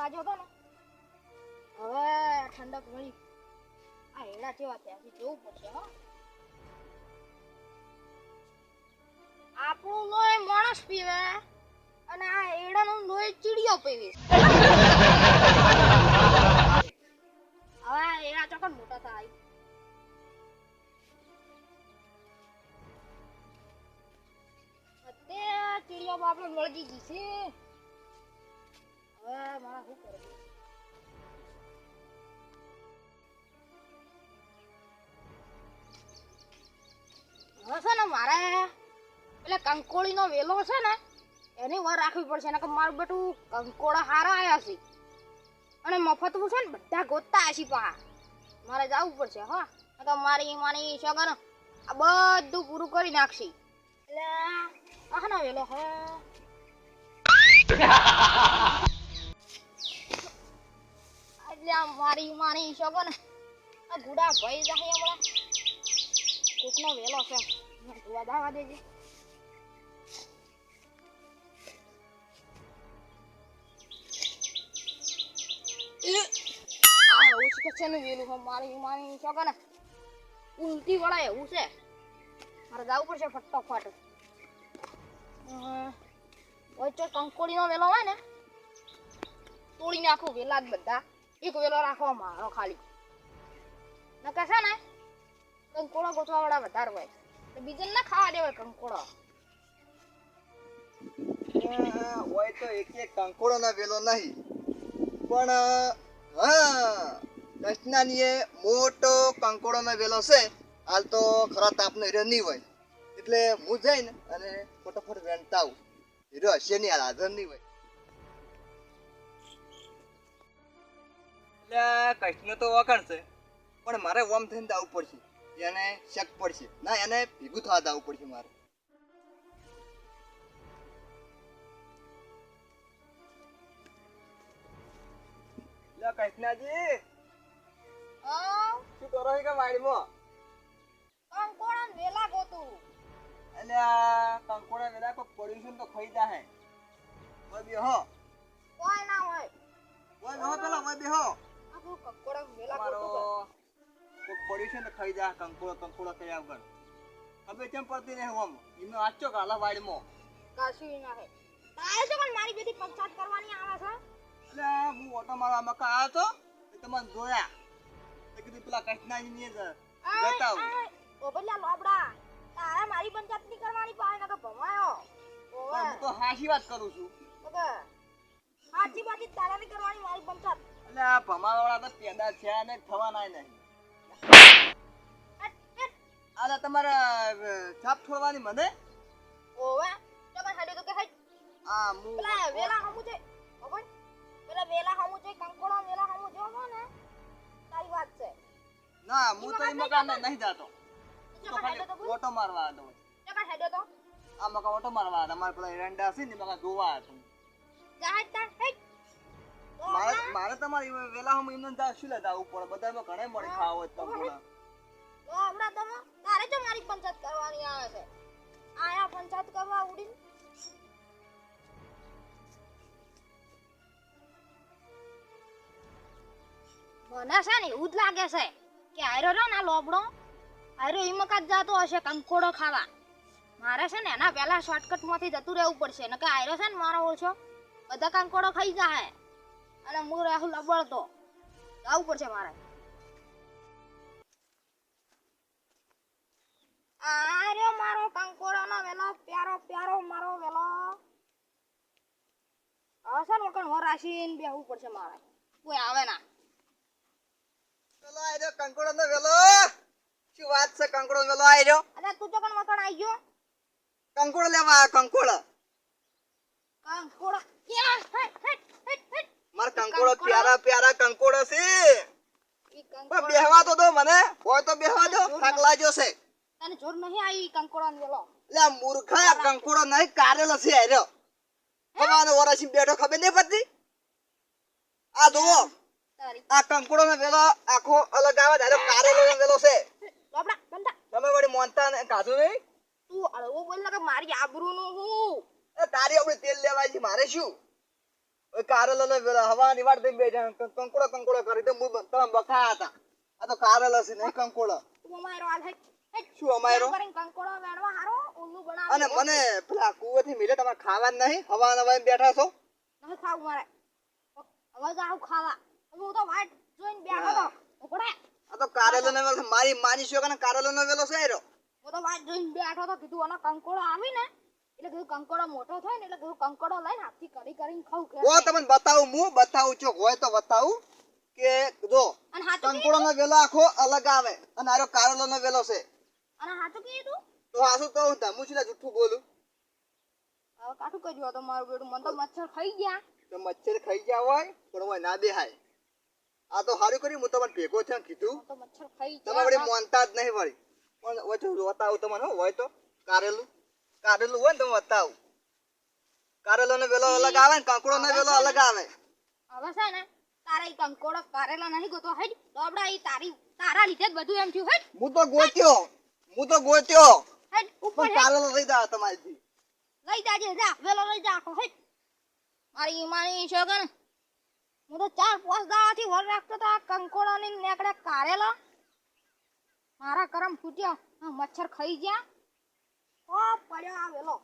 વાગ્યો હતો ને હવે ઠંડક મળી. આ એડા કેવા ત્યાંથી જોવું પડશે હો. આપણું લોહી માણસ પીવે અને આ એડાનું લોહી ચીડિયો પીવે. હવે એડા ચોકન મોટા થાય. અત્યારે ચીડિયો બાપડો વળગી ગઈ છે. હવે મારા શું કરવું? હવે છે ને મારે એટલે કંકોળીનો વેલો છે ને એની વાર રાખવી પડશે ને કે મારું બેટું કંકોડા હારા આયા છે અને મફતનું છે ને બધા ગોતતા હશે પા મારે જવું પડશે હા કે મારી માની સગન આ બધું પૂરું કરી નાખશે એટલે આનો વેલો હે એટલે મારી માની સગન આ ગુડા ભાઈ જાય હમણાં કોકનો વેલો છે જોવા દાવા દેજે. મારી છોકરા ઉલટી વળે એવું છે મારે જવું પડશે ફટાફટ. વચ્ચે કંકોડીનો વેલો હોય ને તોડી નાખું વેલા જ બધા એક વેલો રાખો મારો ખાલી નકે છે ને કંકોડો ગોતવા વાળા વધારે હોય બીજે ના ખાવા દેવાય કંકોડો હોય તો એક કંકોડો ના વેલો નહીં પણ હા કૃષ્ણાની મોટો કંકોડો નો વેલો છે હાલ તો ખરા તાપનો હીરો નહીં હોય એટલે હું જઈને અને ફટાફટ વેણતા આવું હીરો હશે નહીં હાલ હાજર નહીં હોય એટલે કૃષ્ણ તો વખણ છે પણ મારે ઓમ થઈને જવું પડશે એને શક પડશે ના એને ભેગું થવા જવું પડશે મારે. કૃષ્ણાજી શું કરો છો કે વાડીમાં કંકોડા વેલા ગોતું એટલે આ કંકોડા વેલા કોઈ પડ્યું છે ને તો ખાઈ જાહે ઓય બેહો કોઈ ના હોય ઓય બેહો પેલા ઓય બેહો આપણું કંકોડા વેલા મારો ગોતું કોઈ પડ્યું છે ને ખાઈ જા કંકોડો ખાઈ આવગર હવે કેમ પડતી નહીં ઓમ એમનો આચો કાલા વાડીમાં કાશી ના હે તારે તો પણ મારી બેટી પંચાયત કરવાની આવે છે એટલે હું ઓટો મારવા મકા આવ્યો તો એ તમને જોયા તો કીધું પેલા કૃષ્ણાજી ને જતા આવું ઓ બલ્લા લોબડા તારે મારી પંચાયત ની કરવાની પાય નકે ભમાયો ઓવે હું તો હાચી વાત કરું છું ઓકે સાચી બાતી તારે ની કરવાની મારી પંચાયત એટલે આ ભમાવાળા તો પેદા છે અને થવાના નહીં આલા તમારા છાપ છોડવાની મને ઓવે તો કઈ હાડે તો કે હાઈ આ મુ પેલા વેલા હમુ છે ઓબન પેલા વેલા હમુ છે કંકોડો વેલા હમુ જો ને તારી વાત છે ના હું તો એ મકાન નહીં જાતો તો ખાલી ઓટો મારવા દો તો કઈ હાડે તો આ મકા ઓટો મારવા તમારે પેલા એરંડા છે ને મકા જોવા હતું જાહેર તા હે મારે તમારી વેલા હમ એમને જા શું લેતા ઉપર બધામાં ઘણે મળે ખાવ હોય કંકોડા તો હમણાં તમે તારે જો મારી પંચાયત કરવાની આવે છે આયા પંચાયત કરવા ઉડી મને છે ને એવું જ લાગે છે કે આયરો રહ્યો ને લોબડો આયરો ઈમકાત જાતો હશે કંકોડો ખાવા મારે છે ને એના પહેલા શોર્ટકટ માંથી જતું રહેવું પડશે નકે આયરો છે ને મારો ઓછો બધા કંકોડો ખાઈ જાય અને હું રાહુલ લબડતો જવું પડશે મારે આર્યો મારો કંકોડાનો વેલો પ્યારો મારો વેલો આવશે ને કણ વરાશીન બેહવું પડશે મારે કોઈ આવે ના ચલો આયરો કંકોડો નો વેલો શું વાત છે કંકોડો વેલો આયરો અરે તું તો કણ મકણ આવી ગયો કંકોડો લેવા કંકોડો યા હે માર કંકોડો પ્યારા કંકોડો છે ઈ પણ કંકોડો બેહવા તો દો મને હોય તો બેહવા દો થાક લાગ્યો છે તને જોર નહીં આવી કંકોડાનો વેલો લે મૂર્ખા કંકોડો નહીં કારેલો છે આયરો હવાનો વરાસી બેઠો ખબર નહીં પડતી આ જુઓ તારી આ કંકોડો નો વેલો આખો અલગ આવે ધારો કારેલો નો વેલો છે લોબડા બંધા તમે વળી મોનતા ને કાઢો નહીં તું અળવો બોલ ને કે મારી આબરૂનું હું એ તારી આપણે તેલ લેવાય છે મારે શું ઓય કારેલો નો વેલો હવાની વાટ દઈને બેઠા કંકોડો કરી તો હું તમે બકા હતા. આ તો કારેલો છે નહીં કંકોડો. તું અમારો હાલ હેટ હેટ શું અમાયરો? કરીને કંકોડો વેણવા હારો ઉલ્લુ બનાવે અને મને પેલા કુવેથી મિલે તમારે ખાવાનું નહીં હવાના વાઈને બેઠા છો. નહીં ખાવું મારે હવે જાઉં ખાવા હવે હું તો વાટ જોઈને બેઠો તો ઉપડે આ તો કારેલો નો વેલો છે. મારી માની શું કે કારેલો નો વેલો છે એરો. હું તો વાટ જોઈને બેઠો તો કીધું આનો કંકોડો આવી ને એટલે કીધું કંકોડો મોટો થાય ને એટલે કીધું કંકોડો લઈને હાથથી કરીને ખાવું કે ઓ તમને બતાવું હું બતાવું છું હોય તો બતાવું કે જો અને હાચું કંકોડો નો વેલો આખો અલગ આવે અને આરો કારેલો નો વેલો છે. અને હાચું કીધું તો આસુ તો હું ધમુ છું જુઠ્ઠું બોલું. હવે કાઠું કર્યું તો મારું બેટું મને તો મચ્છર ખાઈ ગયા તો મચ્છર ખાઈ ગયા હોય પણ હોય ના દેહાય. આ તો સારું કર્યું હું તમને ભેગો થઈને કીધું. મને તો મચ્છર ખાઈ તમે વળી મોનતા જ નહીં વળી પણ ઓછું બતાવું તમને હોય તો કારેલું હોય ને તમે બતાવું. કારેલો નો વેલો અલગ આવે ને કંકોડો નો વેલો અલગ આવે. હવે છે ને તારે ઈ કંકોડો કારેલા નહીં ગોતો હેડ તો આપડા ઈ તારા લીધે જ બધું એમ થયું હેડ હું તો ગોત્યો હેડ ઉપર પણ કારેલો લઈ જાવ તમારીથી. લઈ જાજે જા વેલો લઈ જા આખો હેડ મારી ઈમાની છે કે ને હું તો 4-5 દાડાથી વર રાખતો તો આ કંકોડાની નેકડે કારેલા મારા કરમ ફૂટ્યા આ મચ્છર ખાઈ ગયા ઓ પડ્યો આ વેલો